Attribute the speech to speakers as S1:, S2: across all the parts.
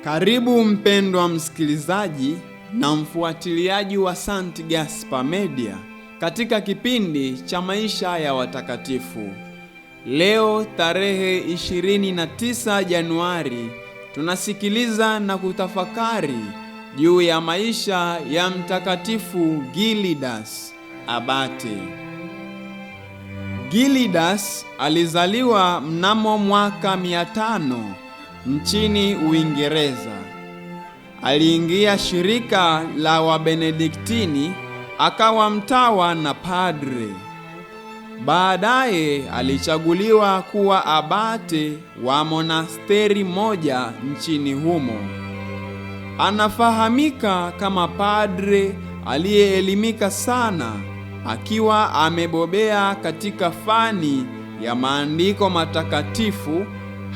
S1: Karibu mpendwa msikilizaji na mfuatiliaji wa St. Gaspar Media katika kipindi cha maisha ya watakatifu. Leo tarehe 29 Januari tunasikiliza na kutafakari juu ya maisha ya Mtakatifu Gildas Abate. Gildas alizaliwa mnamo mwaka 500 nchini Uingereza. Aliingia shirika la Wabenediktini akawa mtawa na padre. Baadaye alichaguliwa kuwa abate wa monasteri moja nchini humo. Anafahamika kama padre aliyeelimika sana, akiwa amebobea katika fani ya maandiko matakatifu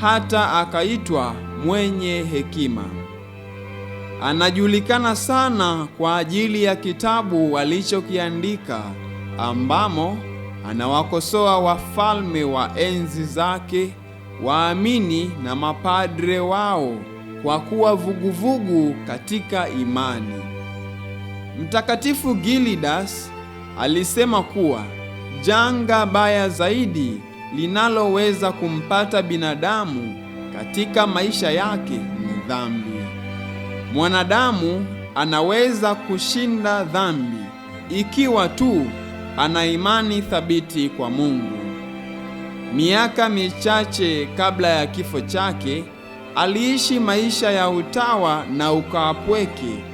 S1: hata akaitwa mwenye hekima. Anajulikana sana kwa ajili ya kitabu alichokiandika ambamo anawakosoa wafalme wa enzi zake, waamini na mapadre wao kwa kuwa vuguvugu katika imani. Mtakatifu Gildas alisema kuwa janga baya zaidi linaloweza kumpata binadamu katika maisha yake ni dhambi. Mwanadamu anaweza kushinda dhambi ikiwa tu ana imani thabiti kwa Mungu. Miaka michache kabla ya kifo chake, aliishi maisha ya utawa na ukaapweke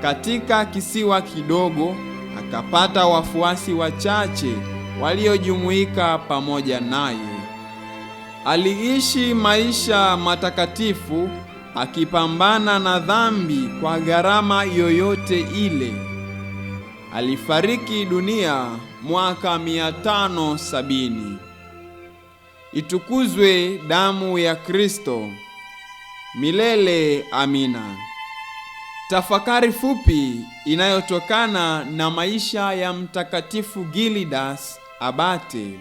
S1: katika kisiwa kidogo. Akapata wafuasi wachache waliojumuika pamoja naye. Aliishi maisha matakatifu akipambana na dhambi kwa gharama yoyote ile. Alifariki dunia mwaka 570. Itukuzwe damu ya Kristo! Milele amina. Tafakari fupi inayotokana na maisha ya Mtakatifu Gildas Abate.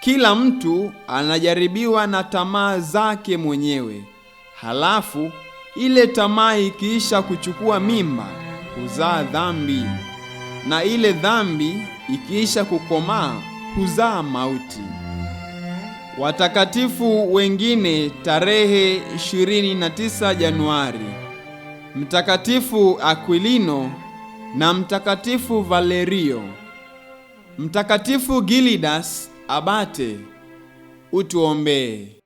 S1: Kila mtu anajaribiwa na tamaa zake mwenyewe. Halafu ile tamaa ikiisha kuchukua mimba huzaa dhambi, na ile dhambi ikiisha kukomaa huzaa mauti. Watakatifu wengine tarehe 29 Januari: Mtakatifu Aquilino na Mtakatifu Valerio. Mtakatifu Gildas Abate, utuombee.